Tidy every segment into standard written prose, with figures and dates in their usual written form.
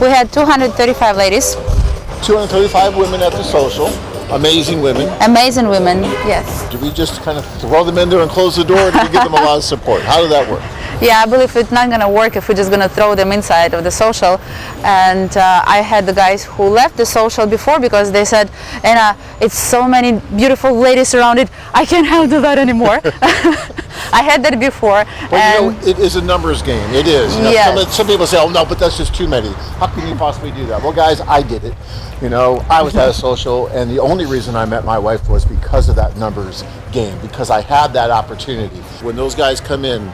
We had 235 ladies. 235 women at the social. Amazing women. Amazing women, yes. Do we just kind of throw them in there and close the door, or do we give them a lot of support? How did that work? Yeah, I believe it's not going to work if we're just going to throw them inside of the social. And I had the guys who left the social before because they said, Anna, it's so many beautiful ladies around it, I can't handle that anymore. I had that before. Well, it is a numbers game. It is. Yes. Some people say, oh no, but that's just too many. How can you possibly do that? Well, guys, I did it. I was at a social, and the only reason I met my wife was because of that numbers game, because I had that opportunity. When those guys come in,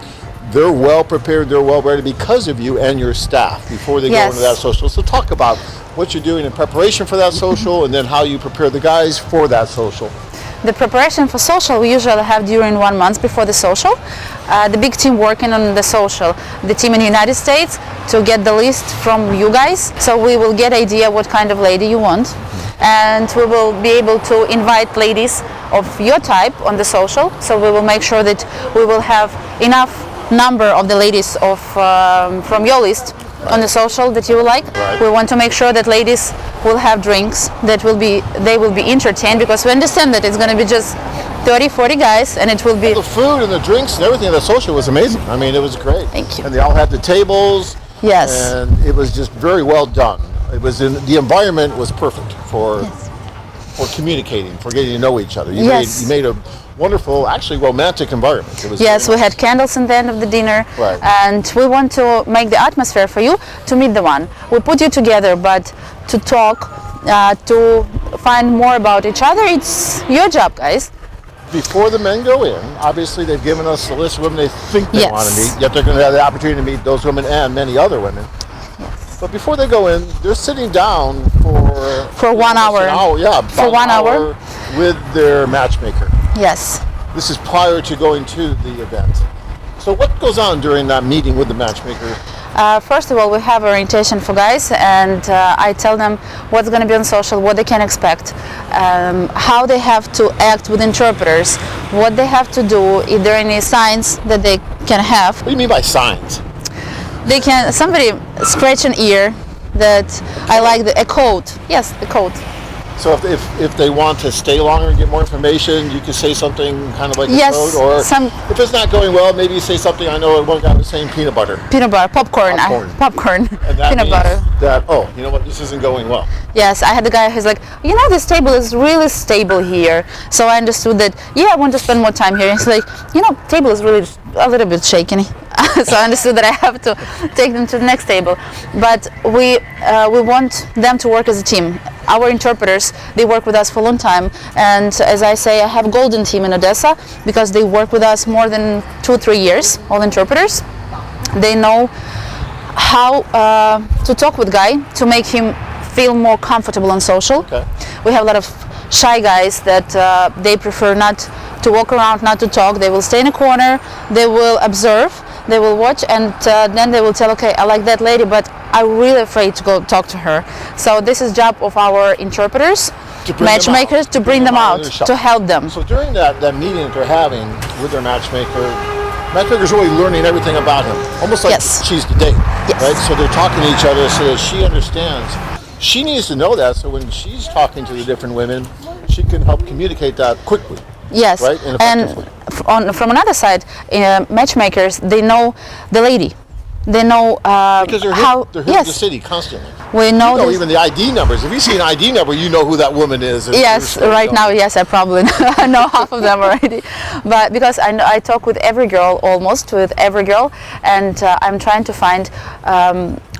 they're well prepared, they're well ready because of you and your staff before they go into that social. So talk about what you're doing in preparation for that social, and then how you prepare the guys for that social. The preparation for social we usually have during 1 month before the social. The big team working on the social, the team in the United States, to get the list from you guys. So we will get idea what kind of lady you want, and we will be able to invite ladies of your type on the social. So we will make sure that we will have enough number of the ladies of from your list on the social that you will like. Right. We want to make sure that ladies will have drinks, that they will be entertained, because we understand that it's going to be just 30-40 guys, and it will be the food and the drinks and everything at the social was amazing. I mean, it was great. Thank you. And they all had the tables. Yes. And it was just very well done. The environment was perfect for communicating, for getting to know each other. You made a wonderful, actually romantic environment. It was we had candles at the end of the dinner, right. And we want to make the atmosphere for you to meet the one. We put you together, but to talk, to find more about each other, it's your job, guys. Before the men go in, obviously they've given us a list of women they think they want to meet, yet they're going to have the opportunity to meet those women and many other women. Yes. But before they go in, they're sitting down for 1 hour. For 1 hour with their matchmaker. Yes. This is prior to going to the event. So what goes on during that meeting with the matchmaker? First of all, we have orientation for guys, and I tell them what's going to be on social, what they can expect, how they have to act with interpreters, what they have to do, if there are any signs that they can have. What do you mean by signs? They can, somebody scratch an ear that I like, a code. Yes, the code. So if they want to stay longer and get more information, you can say something kind of like a code? Or if it's not going well, maybe you say something. I know one guy was saying peanut butter. Peanut butter, popcorn. And that peanut butter. That, oh, you know what, this isn't going well. Yes, I had the guy who's like, this table is really stable here. So I understood that, I want to spend more time here. He's like, table is really a little bit shaky. So I understood that I have to take them to the next table. But we want them to work as a team. Our interpreters, they work with us for a long time. And as I say, I have a golden team in Odessa because they work with us more than 2-3 years, all interpreters. They know how to talk with guy to make him feel more comfortable on social. Okay. We have a lot of shy guys that they prefer not to walk around, not to talk. They will stay in a corner, they will observe, they will watch, and then they will tell, okay, I like that lady, but I'm really afraid to go talk to her. So this is job of our interpreters, matchmakers, to bring them out, to help them. So during that meeting that they're having with their matchmaker's really learning everything about him, almost like she's the date, right? So they're talking to each other so that she understands. She needs to know that, so when she's talking to the different women, she can help communicate that quickly. Yes, right? And from another side, matchmakers, they know the lady. They know because they're here in the city constantly. We know, even the ID numbers. If you see an ID number, you know who that woman is. Yes, right now, yes, I probably know half of them already. But because I talk with every girl, almost with every girl, and I'm trying to find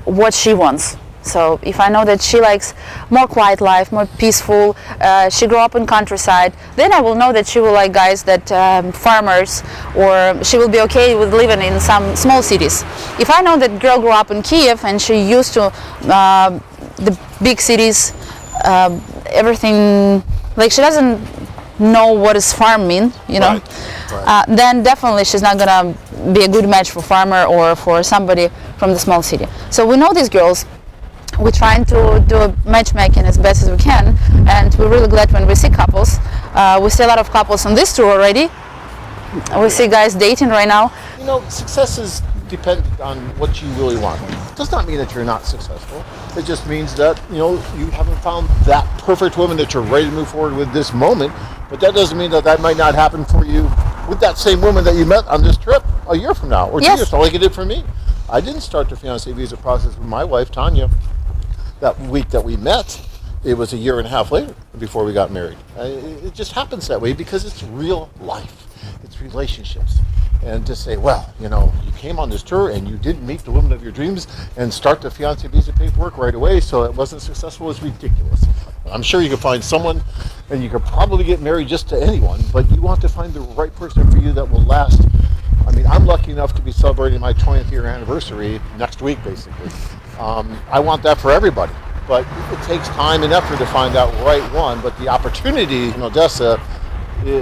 what she wants. So if I know that she likes more quiet life, more peaceful, she grew up in countryside, then I will know that she will like guys that farmers, or she will be okay with living in some small cities. If I know that girl grew up in Kiev and she used to the big cities, everything, like she doesn't know what does farm mean, Right. Then definitely she's not gonna be a good match for farmer or for somebody from the small city. So we know these girls. We're trying to do a matchmaking as best as we can, and we're really glad when we see couples. We see a lot of couples on this tour already. We see guys dating right now. Success is dependent on what you really want. It does not mean that you're not successful. It just means that, you haven't found that perfect woman that you're ready to move forward with this moment. But that doesn't mean that that might not happen for you with that same woman that you met on this trip a year from now or 2 years, like it did for me. I didn't start the fiancé visa process with my wife, Tanya, that week that we met. It was a year and a half later before we got married. It just happens that way because it's real life. It's relationships. And to say, well, you came on this tour and you didn't meet the woman of your dreams and start the fiancé visa paperwork right away, so it wasn't successful, is ridiculous. I'm sure you could find someone and you could probably get married just to anyone, but you want to find the right person for you that will last. I mean, I'm lucky enough to be celebrating my 20th year anniversary next week, basically. I want that for everybody. But it takes time and effort to find that right one. But the opportunity in Odessa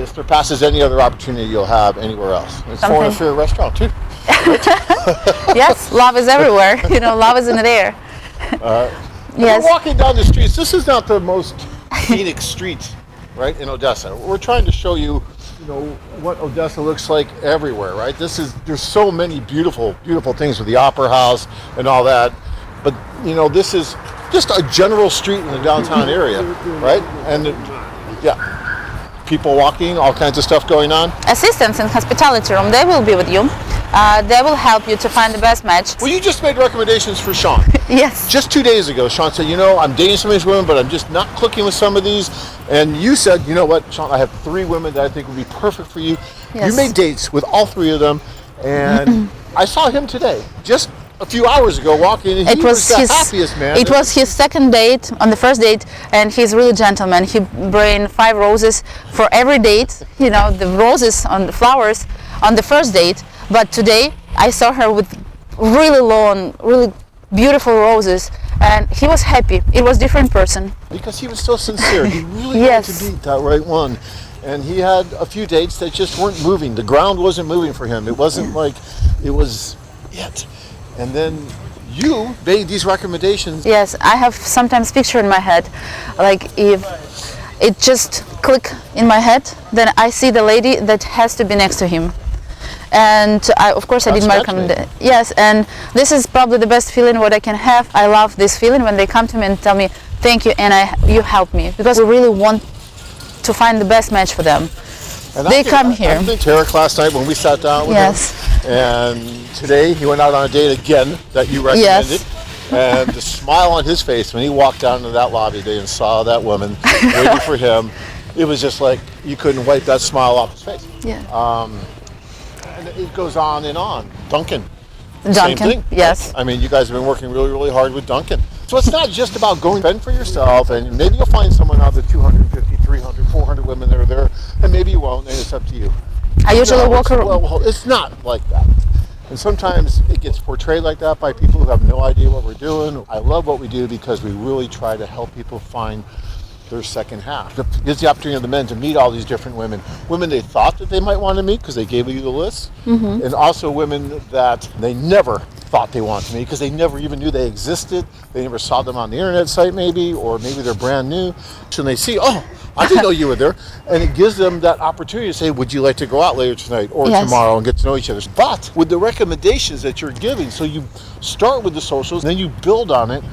surpasses any other opportunity you'll have anywhere else. It's foreign fair restaurant too. Yes, love is everywhere. Love is in the air. Yes. We're walking down the streets. This is not the most scenic street, right, in Odessa. We're trying to show you, what Odessa looks like everywhere, right? There's so many beautiful, beautiful things with the Opera House and all that. But, this is just a general street in the downtown area, right? And people walking, all kinds of stuff going on. Assistants in hospitality room, they will be with you. They will help you to find the best match. Well, you just made recommendations for Sean. Yes. Just 2 days ago, Sean said, I'm dating some of these women, but I'm just not clicking with some of these. And you said, you know what, Sean, I have 3 women that I think would be perfect for you. Yes. You made dates with all 3 of them. And I saw him today, just a few hours ago, walking, and he was the happiest man. It was his second date, on the first date, and he's really gentleman. He bring 5 roses for every date, the roses on the flowers on the first date. But today I saw her with really long, really beautiful roses, and he was happy. It was a different person. Because he was so sincere. He really wanted to meet that right one. And he had a few dates that just weren't moving. The ground wasn't moving for him. It wasn't like it was it. And then you made these recommendations. Yes, I have sometimes picture in my head, like if it just click in my head, then I see the lady that has to be next to him. And of course I did my recommendation. Yes, and this is probably the best feeling what I can have. I love this feeling when they come to me and tell me thank you and you helped me, because I really want to find the best match for them. And they come here. I think Tarek last night when we sat down with him, and today he went out on a date again that you recommended. Yes. And the smile on his face when he walked down into that lobby today and saw that woman waiting for him, it was just like you couldn't wipe that smile off his face. Yeah. And it goes on and on. Duncan. Same thing. Yes. I mean, you guys have been working really, really hard with Duncan. So it's not just about going fend for yourself, and maybe you'll find someone out of the 250, 300, 400 women that are there, and maybe you won't, and it's up to you. I usually walk around. Well, it's not like that. And sometimes it gets portrayed like that by people who have no idea what we're doing. I love what we do because we really try to help people find their second half. It gives the opportunity of the men to meet all these different women they thought that they might want to meet because they gave you the list, and also women that they never thought they wanted to meet because they never even knew they existed. They never saw them on the internet site or maybe they're brand new. So they see, oh, I didn't know you were there. And it gives them that opportunity to say, would you like to go out later tonight or tomorrow and get to know each other? But with the recommendations that you're giving, so you start with the socials, then you build on it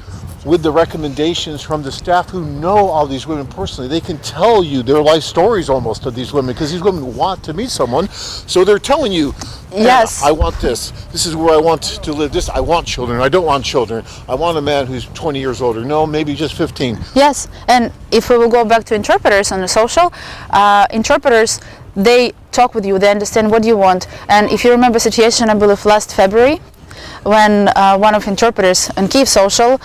with the recommendations from the staff who know all these women personally. They can tell you their life stories almost of these women because these women want to meet someone. So they're telling you, yes, I want this. This is where I want to live. I want children. I don't want children. I want a man who's 20 years older. No, maybe just 15. Yes, and if we will go back to interpreters on the social, interpreters, they talk with you, they understand what you want. And if you remember situation, I believe last February, when one of interpreters on Kyiv Social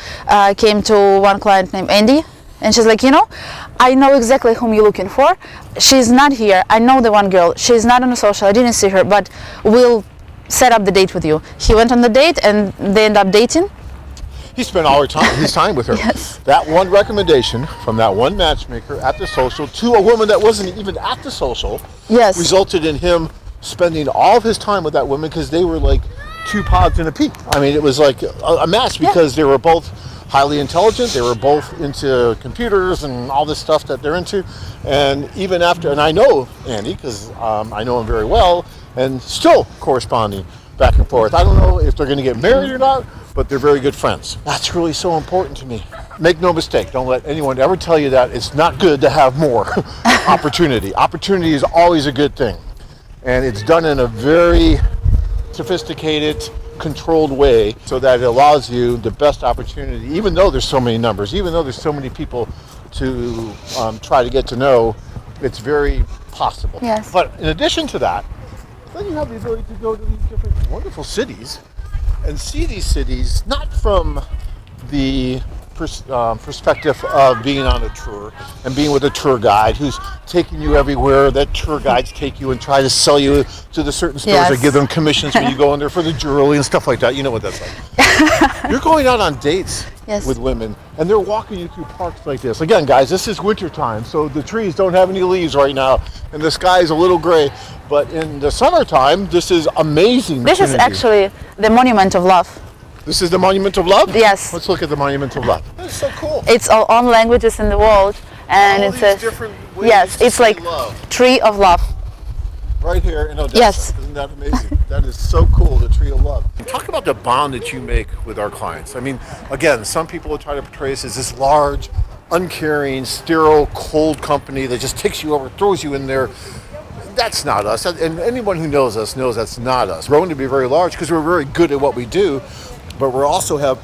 came to one client named Andy, and she's like, I know exactly whom you're looking for. She's not here. I know the one girl. She's not on the social. I didn't see her, but we'll set up the date with you. He went on the date, and they end up dating. He spent all his time with her. Yes. That one recommendation from that one matchmaker at the social to a woman that wasn't even at the social resulted in him spending all of his time with that woman because they were like 2 pods in a pea. I mean, it was like a match because they were both highly intelligent. They were both into computers and all this stuff that they're into. And even after, and I know Andy because I know him very well, and still corresponding back and forth. I don't know if they're going to get married or not, but they're very good friends. That's really so important to me. Make no mistake, don't let anyone ever tell you that it's not good to have more opportunity. Opportunity is always a good thing, and it's done in a very sophisticated, controlled way so that it allows you the best opportunity, even though there's so many numbers, even though there's so many people to try to get to know. It's very possible. Yes. But in addition to that, then you have the ability to go to these different wonderful cities and see these cities not from the perspective of being on a tour and being with a tour guide who's taking you everywhere that tour guides take you and try to sell you to the certain stores Yes. that give them commissions when you go in there for the jewelry and stuff like that. You know what that's like. You're going out on dates Yes. with women and they're walking you through parks like this. Again, guys, this is winter time, so the trees don't have any leaves right now and the sky is a little gray. But in the summertime, this is amazing. This is actually the Monument of Love. This is the Monument of Love? Yes. Let's look at the Monument of Love. That's so cool. It's all languages in the world, and All it these says different ways yes. to It's say like love. Tree of Love. Right here in Odessa. Yes. Isn't that amazing? That is so cool, the Tree of Love. Talk about the bond that you make with our clients. I mean, again, some people will try to portray us as this large, uncaring, sterile, cold company that just takes you over, throws you in there. That's not us. And anyone who knows us knows that's not us. We're going to be very large because we're very good at what we do, but we also have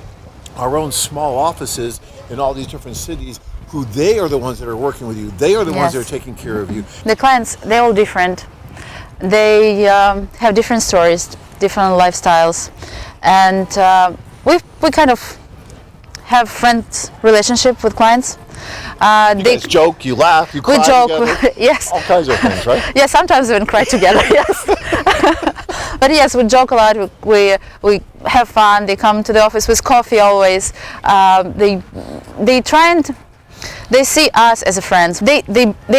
our own small offices in all these different cities who they are the ones that are working with you. They are the ones that Yes. are taking care of you. The clients, they're all different. They have different stories, different lifestyles, and we kind of have friends relationship with clients. You guys joke, you laugh, you cry We joke, together. yes. All kinds of things, right? Yeah, sometimes we even cry together. Yes, but yes, we joke a lot. We have fun. They come to the office with coffee always. They try and they see us as a friends. They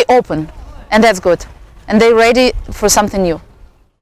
open, and that's good. And they're ready for something new.